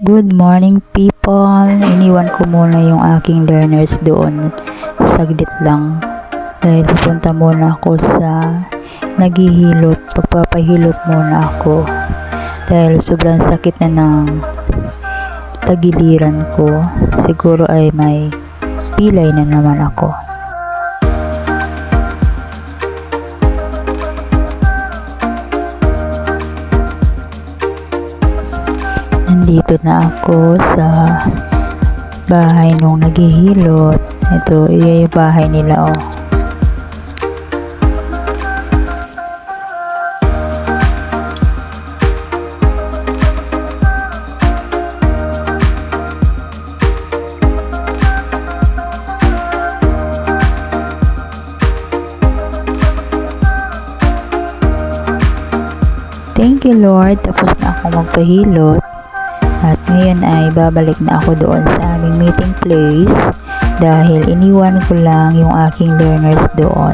Good morning people! Iniwan ko muna yung aking learners doon. Saglit lang. Dahil pupunta muna ako sa naghihilot. Pagpapahilot muna ako. Dahil sobrang sakit na ng tagiliran ko. Siguro ay may pilay na naman ako. Nandito na ako sa bahay nung naghihilot. Ito, yung bahay nila oh. Thank you Lord, tapos na ako magpahilot. At ngayon ay babalik na ako doon sa aming meeting place dahil iniwan ko lang yung aking learners doon.